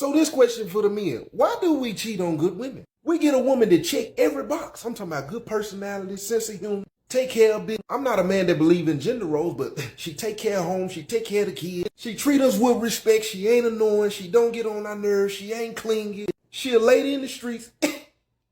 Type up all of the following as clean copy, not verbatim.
So this question for the men. Why do we cheat on good women? We get a woman to check every box. I'm talking about good personality, sense of humor, take care of business. I'm not a man that believe in gender roles, but she take care of home, she take care of the kids. She treat us with respect, she ain't annoying, she don't get on our nerves, she ain't clingy. She a lady in the streets,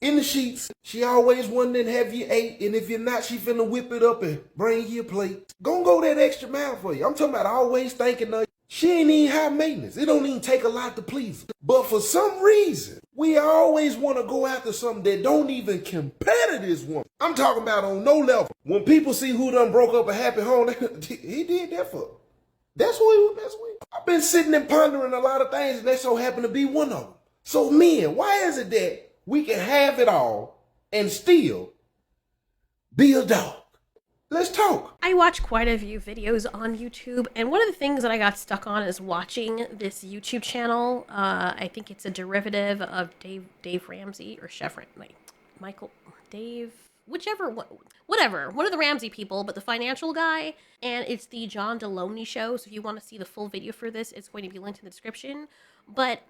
in the sheets. She always wondering have you ate, and if you're not, she finna whip it up and bring you a plate. Gon' go that extra mile for you. I'm talking about always thinking of you. She ain't even high maintenance. It don't even take a lot to please her. But for some reason, we always want to go after something that don't even compare to this woman. I'm talking about on no level. When people see who done broke up a happy home, he did that for her. That's who he was messing with. I've been sitting and pondering a lot of things, and that so happen to be one of them. So men, why is it that we can have it all and still be a dog? Let's talk. I watch quite a few videos on YouTube, and one of the things that I got stuck on is watching this YouTube channel. I think it's a derivative of Dave Ramsey or Chef Michael, Dave, whatever, one of the Ramsey people, but the financial guy, and it's the John Deloney show. So if you want to see the full video for this, it's going to be linked in the description. But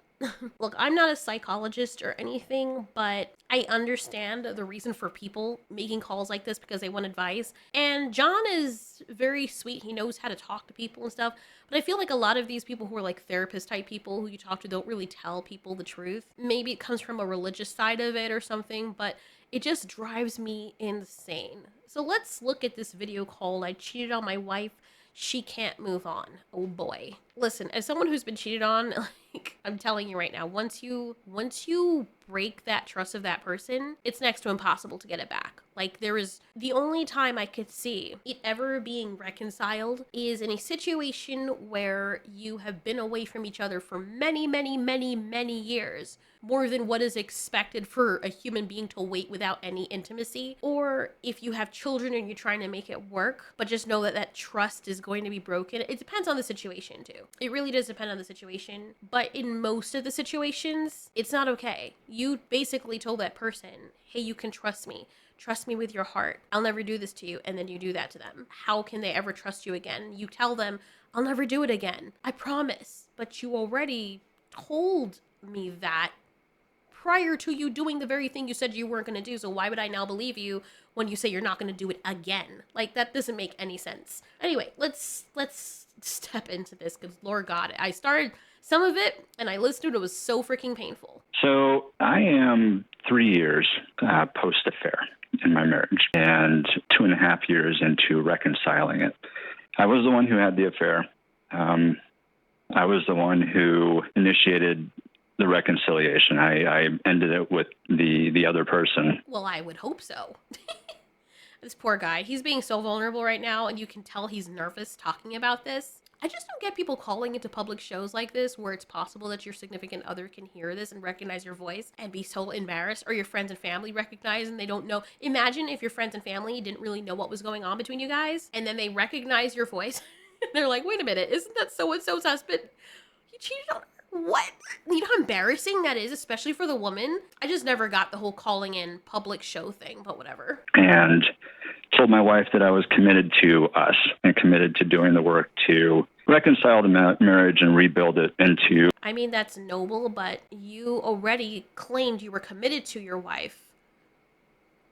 look, I'm not a psychologist or anything, but I understand the reason for people making calls like this because they want advice. And John is very sweet. He knows how to talk to people and stuff. But I feel like a lot of these people who are like therapist type people who you talk to don't really tell people the truth. Maybe it comes from a religious side of it or something, but it just drives me insane. So let's look at this video called I Cheated on My Wife. She Can't Move On. Oh boy. Listen, as someone who's been cheated on, like, I'm telling you right now, once you break that trust of that person, it's next to impossible to get it back. Like, there is the only time I could see it ever being reconciled is in a situation where you have been away from each other for many, many, many, many years, more than what is expected for a human being to wait without any intimacy. Or if you have children and you're trying to make it work, but just know that that trust is going to be broken. It depends on the situation too. It really does depend on the situation. But in most of the situations, it's not okay. You basically told that person, hey, you can trust me. Trust me with your heart. I'll never do this to you. And then you do that to them. How can they ever trust you again? You tell them, I'll never do it again. I promise. But you already told me that prior to you doing the very thing you said you weren't going to do. So why would I now believe you when you say you're not going to do it again? Like, that doesn't make any sense. Anyway, let's step into this because Lord God, I started some of it and I listened to it. It was so freaking painful. So I am 3 years post-affair in my marriage and 2.5 years into reconciling it. I was the one who had the affair. I was the one who initiated the reconciliation. I ended it with the other person. Well, I would hope so. This poor guy, he's being so vulnerable right now, and you can tell he's nervous talking about this. I just don't get people calling into public shows like this where it's possible that your significant other can hear this and recognize your voice and be so embarrassed, or your friends and family recognize and they don't know. Imagine if your friends and family didn't really know what was going on between you guys, and then they recognize your voice. They're like, wait a minute, isn't that so-and-so's husband? He cheated on her. What? You know how embarrassing that is, especially for the woman? I just never got the whole calling in public show thing, but whatever. And told my wife that I was committed to us and committed to doing the work to reconcile the marriage and rebuild it into... I mean, that's noble, but you already claimed you were committed to your wife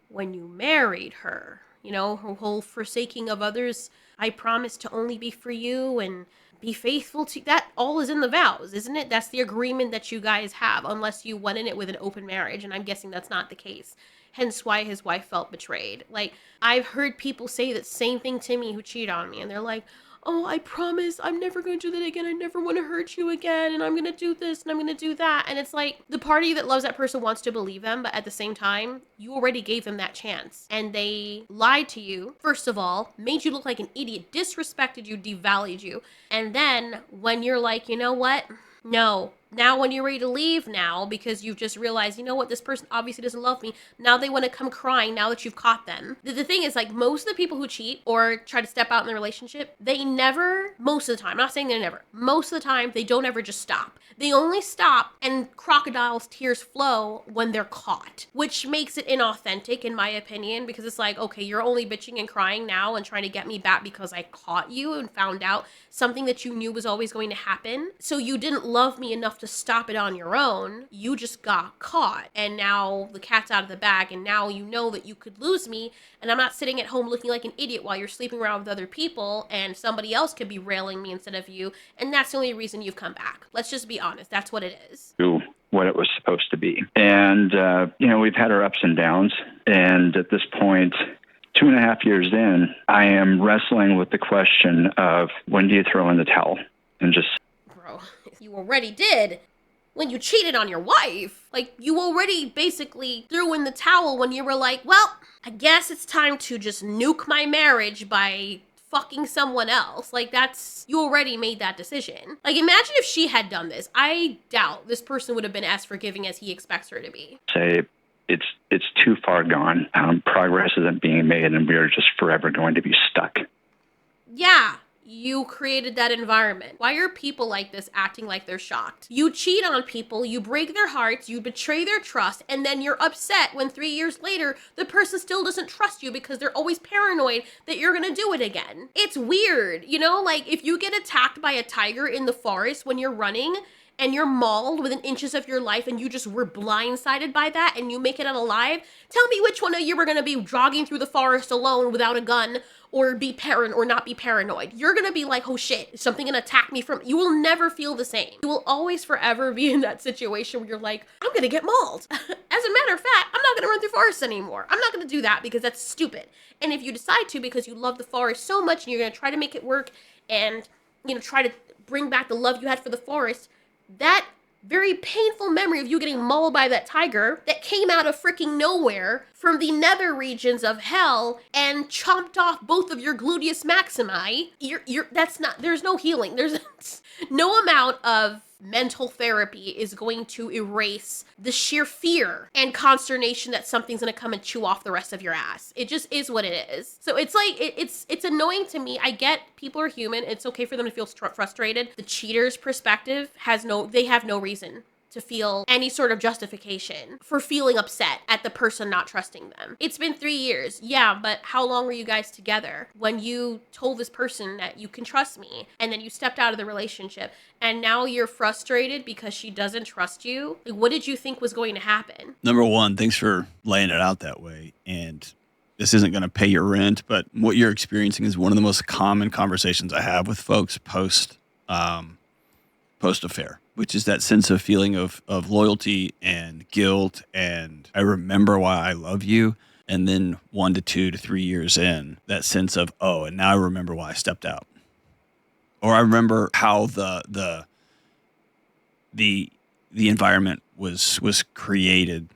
when you married her. You know, her whole forsaking of others. I promise to only be for you and be faithful to... That all is in the vows, isn't it? That's the agreement that you guys have, unless you went in it with an open marriage, and I'm guessing that's not the case. Hence why his wife felt betrayed. Like, I've heard people say that same thing to me who cheat on me, and they're like, oh, I promise I'm never going to do that again. I never want to hurt you again. And I'm going to do this and I'm going to do that. And it's like the party that loves that person wants to believe them. But at the same time, you already gave them that chance. And they lied to you, first of all, made you look like an idiot, disrespected you, devalued you. And then when you're like, you know what? No. Now when you're ready to leave now because you've just realized, you know what, this person obviously doesn't love me. Now they want to come crying now that you've caught them. The thing is, like, most of the people who cheat or try to step out in the relationship, they never, most of the time, I'm not saying they never, most of the time, they don't ever just stop. They only stop and crocodile's tears flow when they're caught, which makes it inauthentic in my opinion, because it's like, okay, you're only bitching and crying now and trying to get me back because I caught you and found out something that you knew was always going to happen. So you didn't love me enough enough to stop it on your own. You just got caught. And now the cat's out of the bag. And now you know that you could lose me. And I'm not sitting at home looking like an idiot while you're sleeping around with other people. And somebody else could be railing me instead of you. And that's the only reason you've come back. Let's just be honest. That's what it is. What it was supposed to be. And, we've had our ups and downs. And at this point, 2.5 years in, I am wrestling with the question of when do you throw in the towel and just... Bro, you already did. When you cheated on your wife, like, you already basically threw in the towel when you were like, well, I guess it's time to just nuke my marriage by fucking someone else. Like, you already made that decision. Like, imagine if she had done this. I doubt this person would have been as forgiving as he expects her to be. Say it's too far gone. Progress isn't being made, and we are just forever going to be stuck. Yeah, you created that environment. Why are people like this acting like they're shocked? You cheat on people, you break their hearts, you betray their trust, and then you're upset when 3 years later, the person still doesn't trust you because they're always paranoid that you're gonna do it again. It's weird, like if you get attacked by a tiger in the forest when you're running, and you're mauled within inches of your life and you just were blindsided by that and you make it out alive, tell me which one of you were going to be jogging through the forest alone without a gun or not be paranoid. You're going to be like, oh shit, is something going to attack me from... You will never feel the same. You will always forever be in that situation where you're like, I'm going to get mauled. As a matter of fact, I'm not going to run through forests anymore. I'm not going to do that because that's stupid. And if you decide to because you love the forest so much and you're going to try to make it work and, try to bring back the love you had for the forest, that very painful memory of you getting mauled by that tiger that came out of freaking nowhere from the nether regions of hell and chomped off both of your gluteus maximi, there's no healing. There's no amount of mental therapy is going to erase the sheer fear and consternation that something's going to come and chew off the rest of your ass. It just is what it is. So it's like, it's annoying to me. I get people are human. It's okay for them to feel frustrated. The cheater's perspective they have no reason to feel any sort of justification for feeling upset at the person not trusting them. It's been 3 years. Yeah, but how long were you guys together when you told this person that you can trust me and then you stepped out of the relationship and now you're frustrated because she doesn't trust you? Like, what did you think was going to happen? Number one, thanks for laying it out that way. And this isn't going to pay your rent, but what you're experiencing is one of the most common conversations I have with folks post affair, which is that sense of feeling of loyalty and guilt. And I remember why I love you. And then 1 to 2 to 3 years in, that sense of, oh, and now I remember why I stepped out. Or I remember how the environment was created.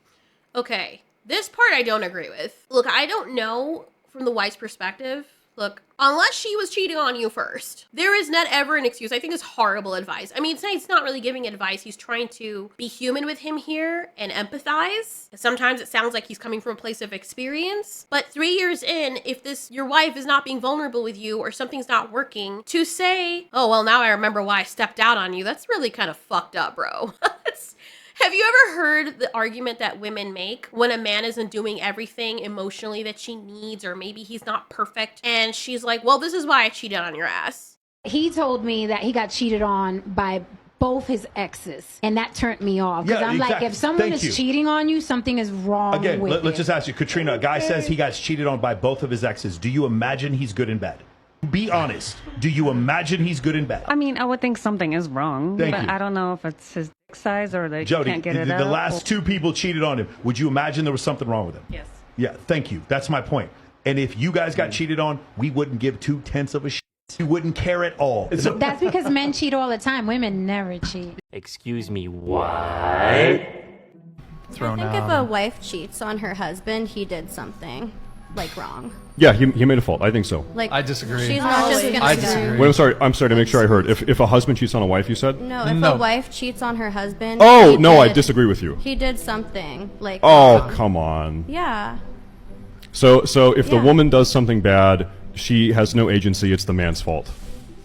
Okay, this part I don't agree with. Look, I don't know from the wife's perspective. Look, unless she was cheating on you first, there is not ever an excuse. I think it's horrible advice. I mean, it's not really giving advice. He's trying to be human with him here and empathize. Sometimes it sounds like he's coming from a place of experience. But 3 years in, if your wife is not being vulnerable with you or something's not working, to say, oh, well, now I remember why I stepped out on you, that's really kind of fucked up, bro. Have you ever heard the argument that women make when a man isn't doing everything emotionally that she needs, or maybe he's not perfect, and she's like, well, this is why I cheated on your ass? He told me that he got cheated on by both his exes, and that turned me off. Because I'm like, if someone is cheating on you, something is wrong with you. Again, let's just ask you, Katrina, a guy says he got cheated on by both of his exes. Do you imagine he's good and bad? Be honest. Do you imagine he's good and bad? I mean, I would think something is wrong, but I don't know if it's his dick size or they can't get it out. The last two people cheated on him. Would you imagine there was something wrong with him? Yes. Yeah, thank you. That's my point. And if you guys got cheated on, we wouldn't give 2/10 of a shit. We wouldn't care at all. That's because men cheat all the time. Women never cheat. Excuse me, what? I think if a wife cheats on her husband, he did something wrong. Yeah, he made a fault. I think so. I disagree. She's not just gonna I disagree. Wait, I'm sorry to make sure I heard. If a husband cheats on a wife, you said? No, if a wife cheats on her husband. Oh, no, I disagree with you. He did something Oh, come on. Yeah. So if the woman does something bad, she has no agency. It's the man's fault.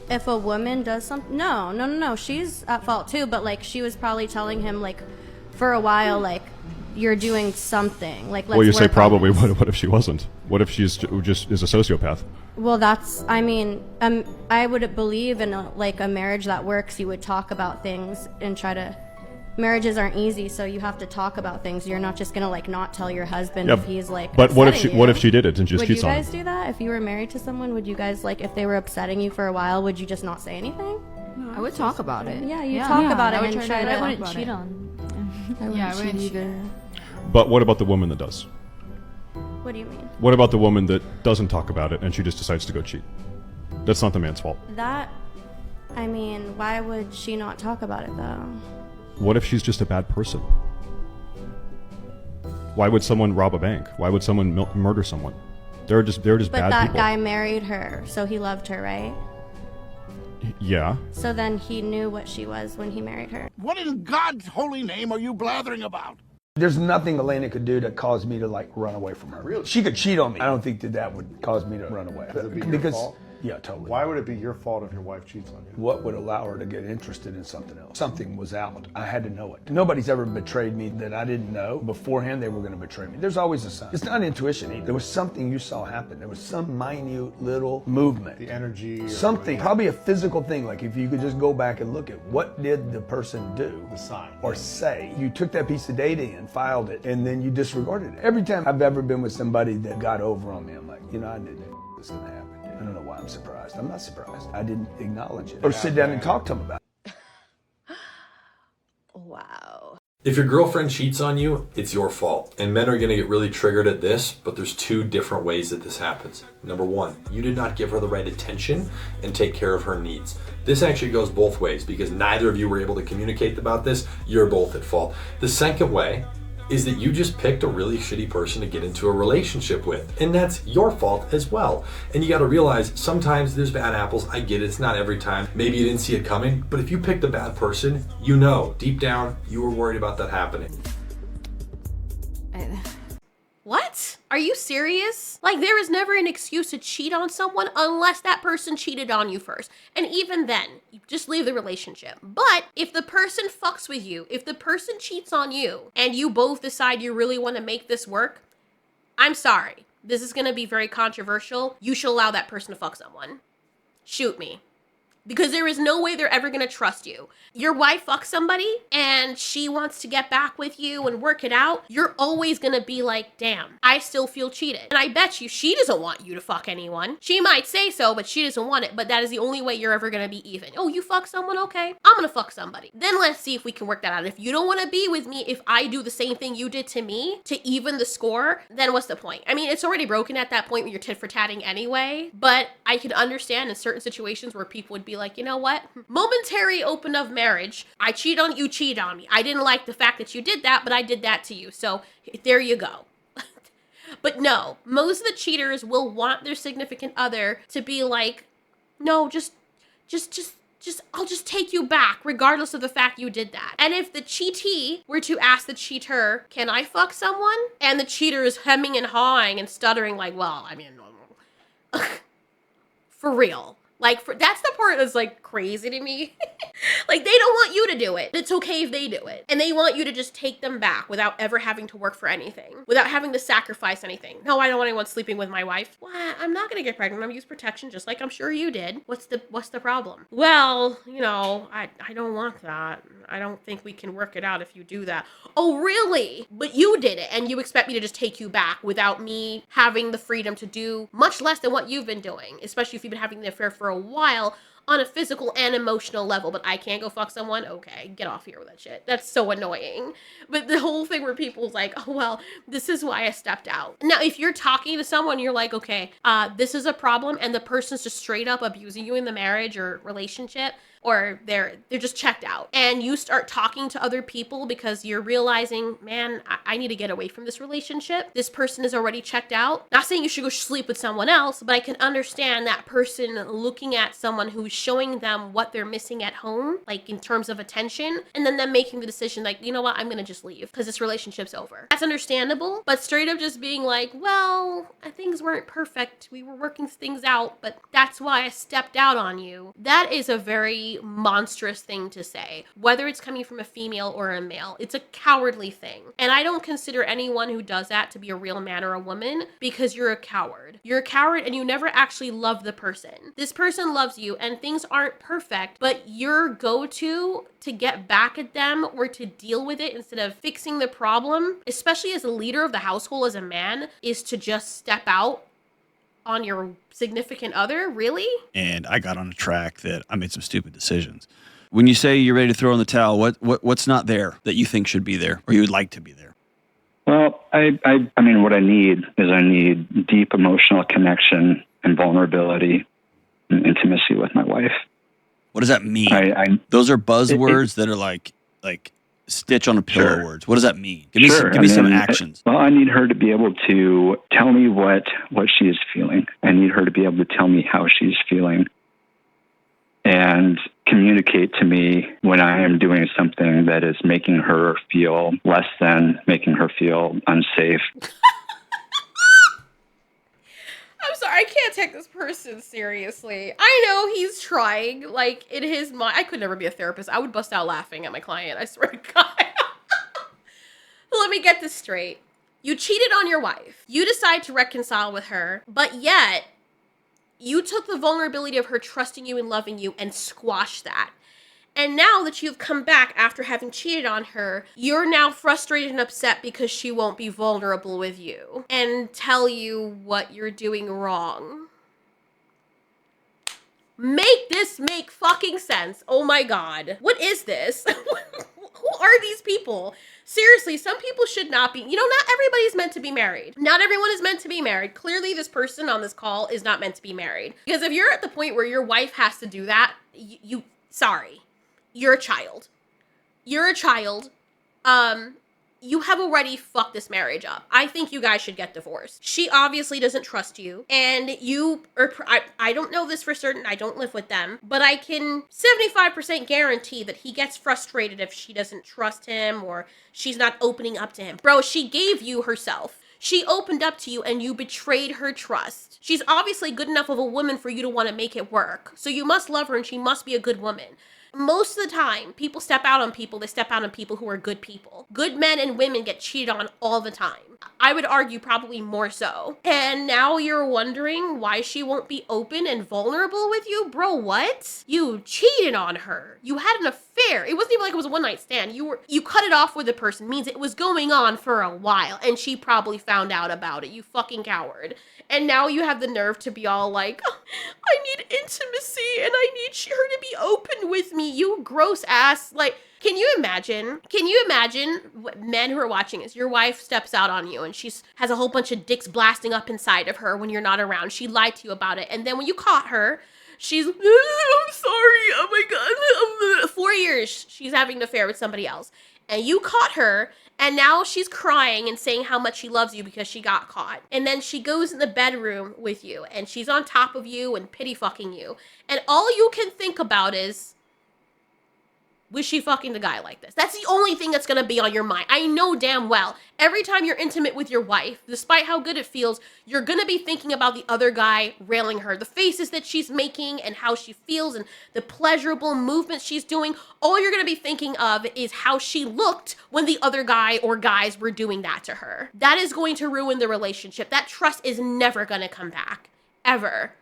If a woman does something, no, she's at fault too. But she was probably telling him for a while, you're doing something. Well, you say probably. What if she wasn't? What if she's just is a sociopath? Well, I would believe in a marriage that works. You would talk about things and try to marriages aren't easy, so you have to talk about things. You're not just gonna like not tell your husband if he's like. But what if upsetting what you. if she did it and just Would cheats you on guys him? do that if you were married to someone? Would you guys like if they were upsetting you for a while? Would you just not say anything? I would talk about it. Yeah, you talk about it and try to. I wouldn't cheat on. I wouldn't cheat either. But what about the woman that does? What do you mean? What about the woman that doesn't talk about it and she just decides to go cheat? That's not the man's fault. That, I mean, why would she not talk about it though? What if she's just a bad person? Why would someone rob a bank? Why would someone murder someone? They're just But bad that people. guy married her, so he loved her, right? Yeah. So then he knew what she was when he married her. What in God's holy name are you blathering about? There's nothing Elena could do to cause me to like run away from her. Really? She could cheat on me. I don't think that would cause me to run away. Would it be your Because fault? yeah, totally. Why would it be your fault if your wife cheats on you? What would allow her to get interested in something else? Something was out. I had to know it. Nobody's ever betrayed me that I didn't know beforehand they were going to betray me. There's always a sign. It's not intuition either. There was something you saw happen. There was some minute little movement. The energy. Something, probably a physical thing. Like if you could just go back and look at what did the person do, The sign. or say. You took that piece of data in, filed it, and then you disregarded it. Every time I've ever been with somebody that got over on me, I'm like, you know, I knew that was going to happen. I don't know why I'm surprised. I'm not surprised. I didn't acknowledge it or sit down and talk to them about it. Wow. If your girlfriend cheats on you, it's your fault. And men are going to get really triggered at this, but there's two different ways that this happens. Number one, you did not give her the right attention and take care of her needs. This actually goes both ways because neither of you were able to communicate about this. You're both at fault. The second way is that you just picked a really shitty person to get into a relationship with. And that's your fault as well. And you gotta realize sometimes there's bad apples. I get it, it's not every time. Maybe you didn't see it coming, but if you picked a bad person, you know, deep down, you were worried about that happening. What? Are you serious? Like, there is never an excuse to cheat on someone unless that person cheated on you first. And even then, you just leave the relationship. But if the person fucks with you, if the person cheats on you, and you both decide you really want to make this work, I'm sorry. This is going to be very controversial. You should allow that person to fuck someone. Shoot me. Because there is no way they're ever going to trust you. Your wife fucks somebody and she wants to get back with you and work it out. You're always going to be like, damn, I still feel cheated. And I bet you she doesn't want you to fuck anyone. She might say so, but she doesn't want it. But that is the only way you're ever going to be even. Oh, you fuck someone? Okay. I'm going to fuck somebody. Then let's see if we can work that out. If you don't want to be with me, if I do the same thing you did to me to even the score, then what's the point? I mean, it's already broken at that point when you're tit for tatting anyway. But I could understand in certain situations where people would be like, you know what? Momentary open of marriage. I cheat on you, cheat on me. I didn't like the fact that you did that, but I did that to you. So there you go. But no, most of the cheaters will want their significant other to be like, no, just, I'll just take you back regardless of the fact you did that. And if the cheatee were to ask the cheater, can I fuck someone? And the cheater is hemming and hawing and stuttering like, well, I mean, for real. Like, that's the part that's, like, crazy to me. Like, they don't want you to do it. It's okay if they do it. And they want you to just take them back without ever having to work for anything. Without having to sacrifice anything. No, I don't want anyone sleeping with my wife. What? I'm not gonna get pregnant. I'm gonna use protection just like I'm sure you did. What's the problem? Well, you know, I don't want that. I don't think we can work it out if you do that. Oh, really? But you did it, and you expect me to just take you back without me having the freedom to do much less than what you've been doing, especially if you've been having the affair for a while on a physical and emotional level, but I can't go fuck someone? Okay, get off here with that shit. That's so annoying. But the whole thing where people's like, oh, well, this is why I stepped out. Now, if you're talking to someone, you're like, okay, this is a problem, and the person's just straight up abusing you in the marriage or relationship, or they're just checked out, and you start talking to other people because you're realizing, man, I need to get away from this relationship. This person is already checked out. Not saying you should go sleep with someone else, but I can understand that person looking at someone who's showing them what they're missing at home, like in terms of attention, and then them making the decision like, you know what, I'm gonna just leave because this relationship's over. That's understandable, but straight up just being like, well, things weren't perfect. We were working things out, but that's why I stepped out on you. That is a very monstrous thing to say, whether it's coming from a female or a male. It's a cowardly thing. And I don't consider anyone who does that to be a real man or a woman, because you're a coward. You're a coward and you never actually love the person. This person loves you and things aren't perfect, but your go-to to get back at them or to deal with it instead of fixing the problem, especially as a leader of the household, as a man, is to just step out on your significant other? Really? And I got on a track that I made some stupid decisions. When you say you're ready to throw in the towel, what's not there that you think should be there or you would like to be there? Well, I mean, what I need deep emotional connection and vulnerability and intimacy with my wife. What does that mean? Those are buzzwords that are like stitch on a pillow words. What does that mean? Give me some actions. Well, I need her to be able to tell me what she is feeling. I need her to be able to tell me how she's feeling and communicate to me when I am doing something that is making her feel less than, making her feel unsafe. I'm sorry, I can't take this person seriously. I know he's trying, like, in his mind. I could never be a therapist. I would bust out laughing at my client, I swear to God. Let me get this straight. You cheated on your wife. You decide to reconcile with her, but yet you took the vulnerability of her trusting you and loving you and squashed that. And now that you've come back after having cheated on her, you're now frustrated and upset because she won't be vulnerable with you and tell you what you're doing wrong. Make this make fucking sense. Oh my God. What is this? Who are these people? Seriously, some people should not be, not everybody's meant to be married. Not everyone is meant to be married. Clearly, this person on this call is not meant to be married. Because if you're at the point where your wife has to do that, sorry. You're a child. You're a child. You have already fucked this marriage up. I think you guys should get divorced. She obviously doesn't trust you. And I don't know this for certain. I don't live with them. But I can 75% guarantee that he gets frustrated if she doesn't trust him or she's not opening up to him. Bro, she gave you herself. She opened up to you and you betrayed her trust. She's obviously good enough of a woman for you to want to make it work. So you must love her and she must be a good woman. Most of the time, people step out on people. They step out on people who are good people. Good men and women get cheated on all the time. I would argue probably more so. And now you're wondering why she won't be open and vulnerable with you? Bro, what? You cheated on her. You had an affair. It wasn't even like it was a one-night stand. You cut it off with the person. Means it was going on for a while. And she probably found out about it. You fucking coward. And now you have the nerve to be all like, oh, I need intimacy and I need her to be open with me. You gross ass. Like, can you imagine men who are watching this? Your wife steps out on you and she has a whole bunch of dicks blasting up inside of her when you're not around. She lied to you about it. And then when you caught her, she's, I'm sorry. Oh my God. 4 years she's having an affair with somebody else. And you caught her. And now she's crying and saying how much she loves you because she got caught. And then she goes in the bedroom with you and she's on top of you and pity fucking you. And all you can think about is, was she fucking the guy like this? That's the only thing that's going to be on your mind. I know damn well. Every time you're intimate with your wife, despite how good it feels, you're going to be thinking about the other guy railing her. The faces that she's making and how she feels and the pleasurable movements she's doing. All you're going to be thinking of is how she looked when the other guy or guys were doing that to her. That is going to ruin the relationship. That trust is never going to come back. Ever.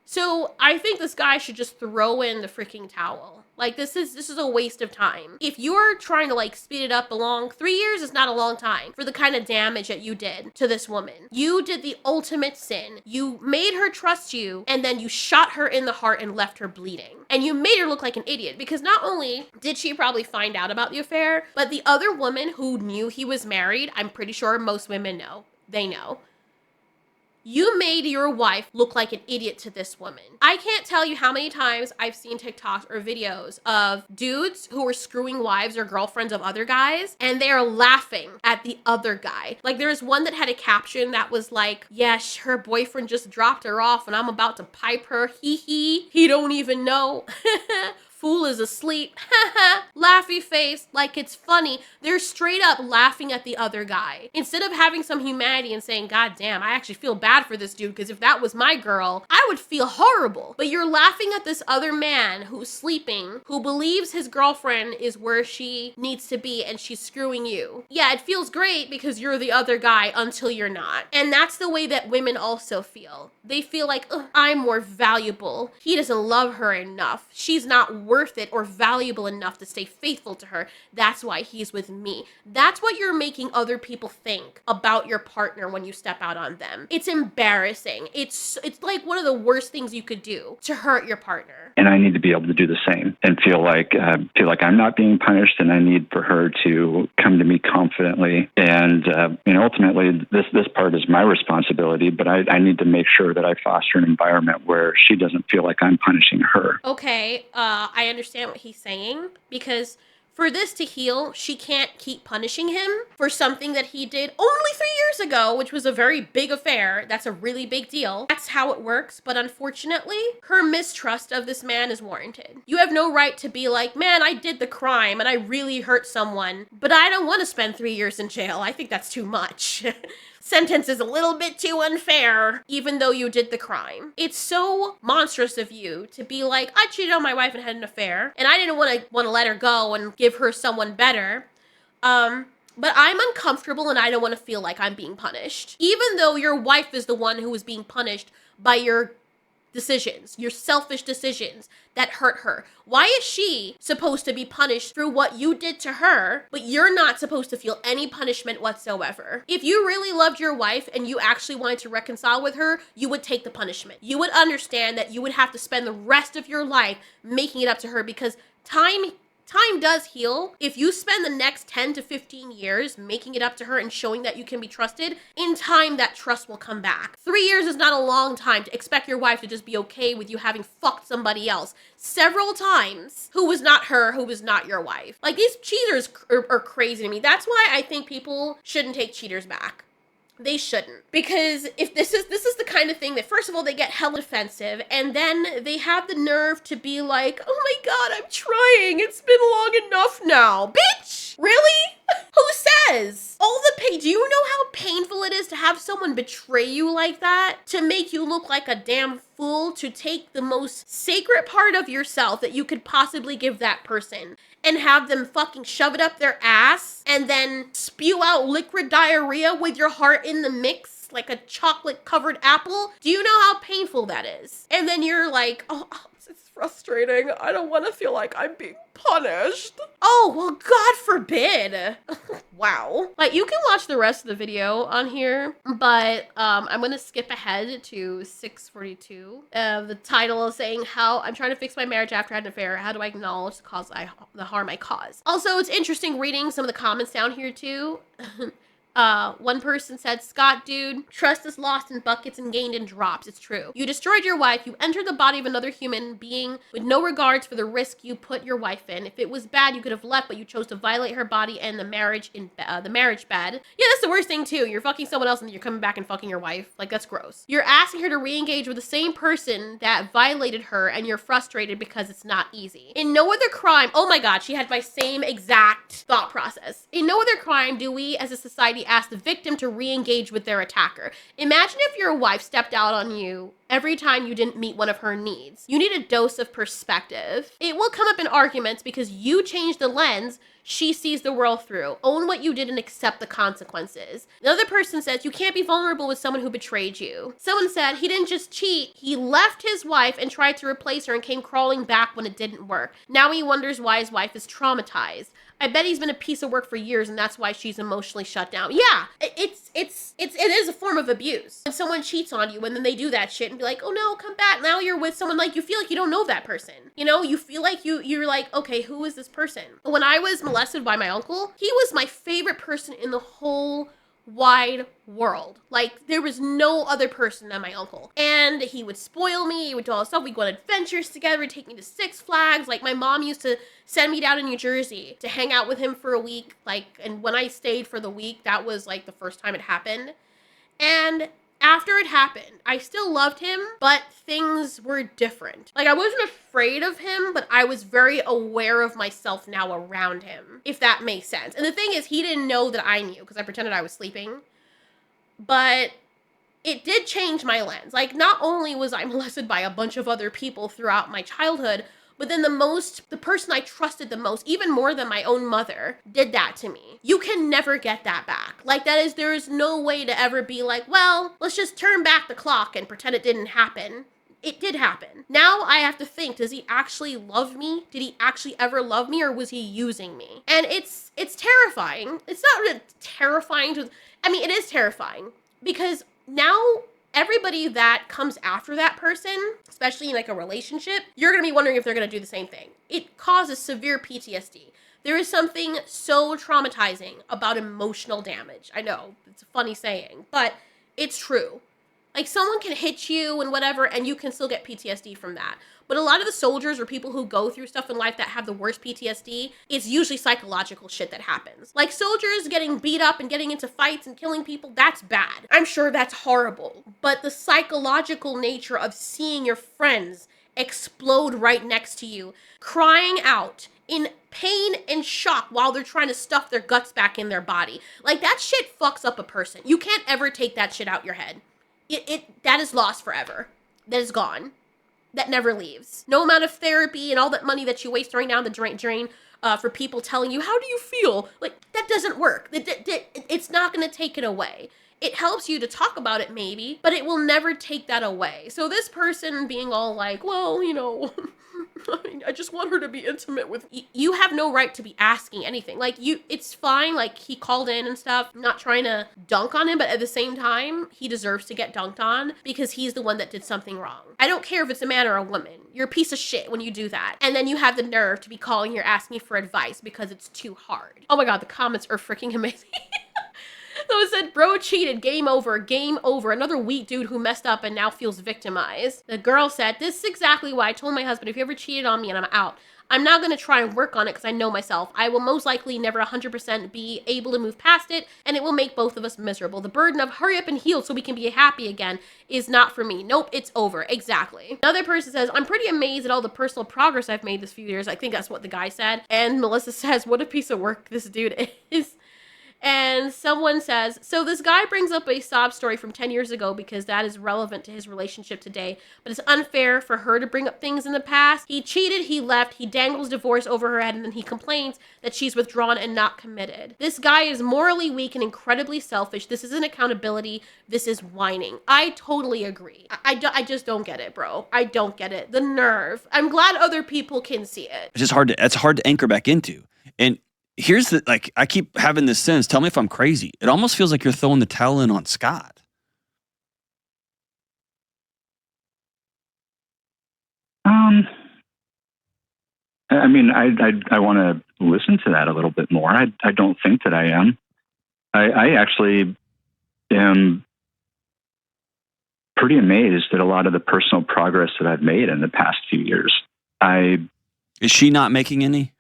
So I think this guy should just throw in the freaking towel. Like, this is a waste of time. If you're trying to, like, speed it up along, 3 years is not a long time for the kind of damage that you did to this woman. You did the ultimate sin. You made her trust you, and then you shot her in the heart and left her bleeding. And you made her look like an idiot, because not only did she probably find out about the affair, but the other woman who knew he was married, I'm pretty sure most women know. They know. You made your wife look like an idiot to this woman. I can't tell you how many times I've seen TikToks or videos of dudes who are screwing wives or girlfriends of other guys, and they are laughing at the other guy. Like, there's one that had a caption that was like, yes, her boyfriend just dropped her off and I'm about to pipe her. Hee hee. He don't even know. fool is asleep, laughy face, like it's funny. They're straight up laughing at the other guy. Instead of having some humanity and saying, God damn, I actually feel bad for this dude, because if that was my girl, I would feel horrible. But you're laughing at this other man who's sleeping, who believes his girlfriend is where she needs to be, and she's screwing you. Yeah, it feels great because you're the other guy until you're not. And that's the way that women also feel. They feel like, I'm more valuable. He doesn't love her enough. She's not worth it or valuable enough to stay faithful to her. That's why he's with me. That's what you're making other people think about your partner when you step out on them. It's embarrassing. It's like one of the worst things you could do to hurt your partner. And I need to be able to do the same and feel like I'm not being punished, and I need for her to come to me confidently. And ultimately, this part is my responsibility, but I need to make sure that I foster an environment where she doesn't feel like I'm punishing her. Okay, I understand what he's saying, because for this to heal, she can't keep punishing him for something that he did only 3 years ago, which was a very big affair. That's a really big deal. That's how it works. But unfortunately, her mistrust of this man is warranted. You have no right to be like, man, I did the crime and I really hurt someone, but I don't want to spend 3 years in jail. I think that's too much. Sentence is a little bit too unfair, even though you did the crime. It's so monstrous of you to be like, I cheated on my wife and had an affair, and I didn't want to let her go and give her someone better. But I'm uncomfortable and I don't want to feel like I'm being punished. Even though your wife is the one who is being punished by your decisions, your selfish decisions that hurt her. Why is she supposed to be punished through what you did to her, but you're not supposed to feel any punishment whatsoever? If you really loved your wife and you actually wanted to reconcile with her, you would take the punishment. You would understand that you would have to spend the rest of your life making it up to her, because time does heal. If you spend the next 10 to 15 years making it up to her and showing that you can be trusted, in time that trust will come back. 3 years is not a long time to expect your wife to just be okay with you having fucked somebody else several times who was not her, who was not your wife. Like, these cheaters are crazy to me. That's why I think people shouldn't take cheaters back. They shouldn't. Because if this is the kind of thing that, first of all, they get hella defensive, and then they have the nerve to be like, oh my god, I'm trying. It's been long enough now. Bitch! Really? Who says? All the pain. Do you know how painful it is to have someone betray you like that? To make you look like a damn fool? To take the most sacred part of yourself that you could possibly give that person and have them fucking shove it up their ass and then spew out liquid diarrhea with your heart in the mix like a chocolate covered apple? Do you know how painful that is? And then you're like, oh, it's frustrating. I don't want to feel like I'm being punished. Oh, well, God forbid. Wow. Like, you can watch the rest of the video on here, but I'm going to skip ahead to 642. The title is saying, how I'm trying to fix my marriage after I had an affair. How do I acknowledge the harm I caused? Also, it's interesting reading some of the comments down here, too. One person said, Scott, dude, trust is lost in buckets and gained in drops. It's true. You destroyed your wife. You entered the body of another human being with no regards for the risk you put your wife in. If it was bad, you could have left, but you chose to violate her body and the marriage bed. Yeah, that's the worst thing too. You're fucking someone else and you're coming back and fucking your wife. Like, that's gross. You're asking her to re-engage with the same person that violated her, and you're frustrated because it's not easy. In no other crime, oh my God, she had my same exact thought process. In no other crime do we as a society ask the victim to re-engage with their attacker. Imagine if your wife stepped out on you every time you didn't meet one of her needs. You need a dose of perspective. It will come up in arguments because you changed the lens she sees the world through. Own what you did and accept the consequences. Another person says you can't be vulnerable with someone who betrayed you. Someone said he didn't just cheat, he left his wife and tried to replace her and came crawling back when it didn't work. Now he wonders why his wife is traumatized. I bet he's been a piece of work for years and that's why she's emotionally shut down. Yeah, it is a form of abuse. When someone cheats on you and then they do that shit and be like, oh no, come back. Now you're with someone, like, you feel like you don't know that person. You know, you feel like you're like, okay, who is this person? When I was molested by my uncle, he was my favorite person in the whole wide world. Like, there was no other person than my uncle. And he would spoil me, he would do all this stuff. We'd go on adventures together, he'd take me to Six Flags. Like, my mom used to send me down to New Jersey to hang out with him for a week. Like, and when I stayed for the week, that was like the first time it happened. And after it happened, I still loved him, but things were different. Like, I wasn't afraid of him, but I was very aware of myself now around him, if that makes sense. And the thing is, he didn't know that I knew because I pretended I was sleeping. But it did change my lens. Like, not only was I molested by a bunch of other people throughout my childhood, but then the person I trusted the most, even more than my own mother, did that to me. You can never get that back. Like, there is no way to ever be like, well, let's just turn back the clock and pretend it didn't happen. It did happen. Now I have to think, does he actually love me? Did he actually ever love me, or was he using me? And it's terrifying. It's not really terrifying it is terrifying because now everybody that comes after that person, especially in like a relationship, you're going to be wondering if they're going to do the same thing. It causes severe PTSD. There is something so traumatizing about emotional damage. I know, it's a funny saying, but it's true. Like, someone can hit you and whatever, and you can still get PTSD from that. But a lot of the soldiers or people who go through stuff in life that have the worst PTSD, it's usually psychological shit that happens. Like, soldiers getting beat up and getting into fights and killing people, that's bad. I'm sure that's horrible. But the psychological nature of seeing your friends explode right next to you, crying out in pain and shock while they're trying to stuff their guts back in their body. Like, that shit fucks up a person. You can't ever take that shit out your head. That is lost forever. That is gone. That never leaves. No amount of therapy and all that money that you waste right now, the drain for people telling you, how do you feel? Like, that doesn't work. It's not going to take it away. It helps you to talk about it maybe, but it will never take that away. So this person being all like, well, I just want her to be intimate with you have no right to be asking anything. Like, it's fine. Like, he called in and stuff. I'm not trying to dunk on him, but at the same time, he deserves to get dunked on because he's the one that did something wrong. I don't care if it's a man or a woman. You're a piece of shit when you do that. And then you have the nerve to be calling here asking me for advice because it's too hard. Oh my God, the comments are freaking amazing. Someone said, bro cheated, game over, another weak dude who messed up and now feels victimized. The girl said, this is exactly why I told my husband, if you ever cheated on me and I'm out, I'm not going to try and work on it because I know myself. I will most likely never 100% be able to move past it, and it will make both of us miserable. The burden of hurry up and heal so we can be happy again is not for me. Nope, it's over. Exactly. Another person says, I'm pretty amazed at all the personal progress I've made this few years. I think that's what the guy said. And Melissa says, what a piece of work this dude is. And someone says, so this guy brings up a sob story from 10 years ago because that is relevant to his relationship today, but it's unfair for her to bring up things in the past. He cheated, he left, he dangles divorce over her head, and then he complains that she's withdrawn and not committed. This guy is morally weak and incredibly selfish. This isn't accountability. This is whining. I totally agree. I just don't get it, bro. I don't get it. The nerve. I'm glad other people can see it. It's just hard to anchor back into. And here's I keep having this sense, tell me if I'm crazy. It almost feels like you're throwing the towel in on Scott. I want to listen to that a little bit more. I don't think that I am. I actually am pretty amazed at a lot of the personal progress that I've made in the past few years. Is she not making any?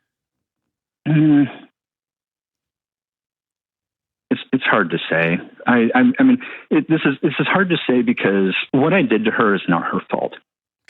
It's hard to say. This is hard to say because what I did to her is not her fault.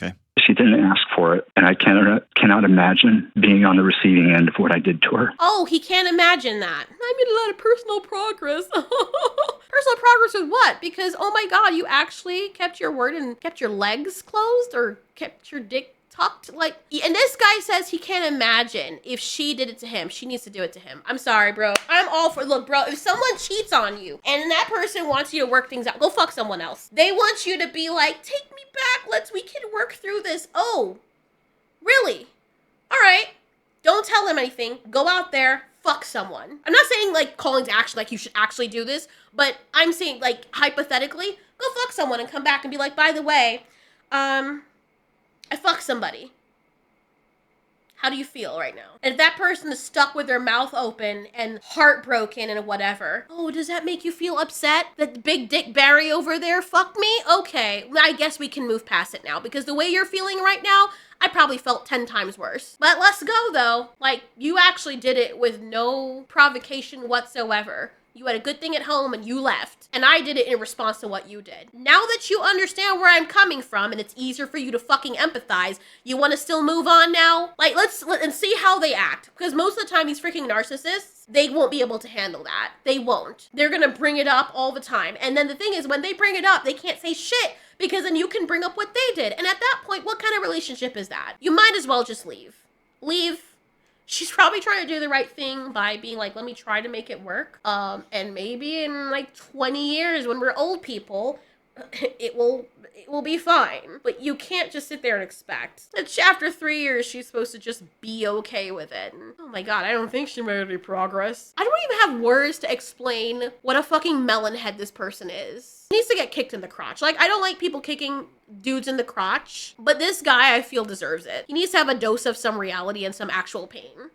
Okay. She didn't ask for it, and I cannot imagine being on the receiving end of what I did to her. Oh, he can't imagine that. I made a lot of personal progress. Personal progress with what? Because, oh my God, you actually kept your word and kept your legs closed or kept your dick tucked? Like, and this guy says he can't imagine if she did it to him. She needs to do it to him. I'm sorry, bro. I'm all for, look, bro, if someone cheats on you and that person wants you to work things out, go fuck someone else. They want you to be like, take me back. We can work through this. Oh, really? All right. Don't tell him anything. Go out there, fuck someone. I'm not saying like calling to action, like you should actually do this, but I'm saying like hypothetically, go fuck someone and come back and be like, by the way, I fucked somebody. How do you feel right now? And if that person is stuck with their mouth open and heartbroken and whatever, oh, does that make you feel upset that Big Dick Barry over there fucked me? Okay, I guess we can move past it now because the way you're feeling right now, I probably felt 10 times worse. But let's go though. Like, you actually did it with no provocation whatsoever. You had a good thing at home and you left. And I did it in response to what you did. Now that you understand where I'm coming from and it's easier for you to fucking empathize, you want to still move on now? Like, let's see how they act. Because most of the time, these freaking narcissists, they won't be able to handle that. They won't. They're gonna bring it up all the time. And then the thing is, when they bring it up, they can't say shit because then you can bring up what they did. And at that point, what kind of relationship is that? You might as well just leave. Leave. She's probably trying to do the right thing by being like, let me try to make it work. And maybe in like 20 years when we're old people, it will be fine. But you can't just sit there and expect that after 3 years, she's supposed to just be okay with it. Oh my God, I don't think she made any progress. I don't even have words to explain what a fucking melon head this person is. He needs to get kicked in the crotch. Like, I don't like people kicking dudes in the crotch, but this guy, I feel, deserves it. He needs to have a dose of some reality and some actual pain.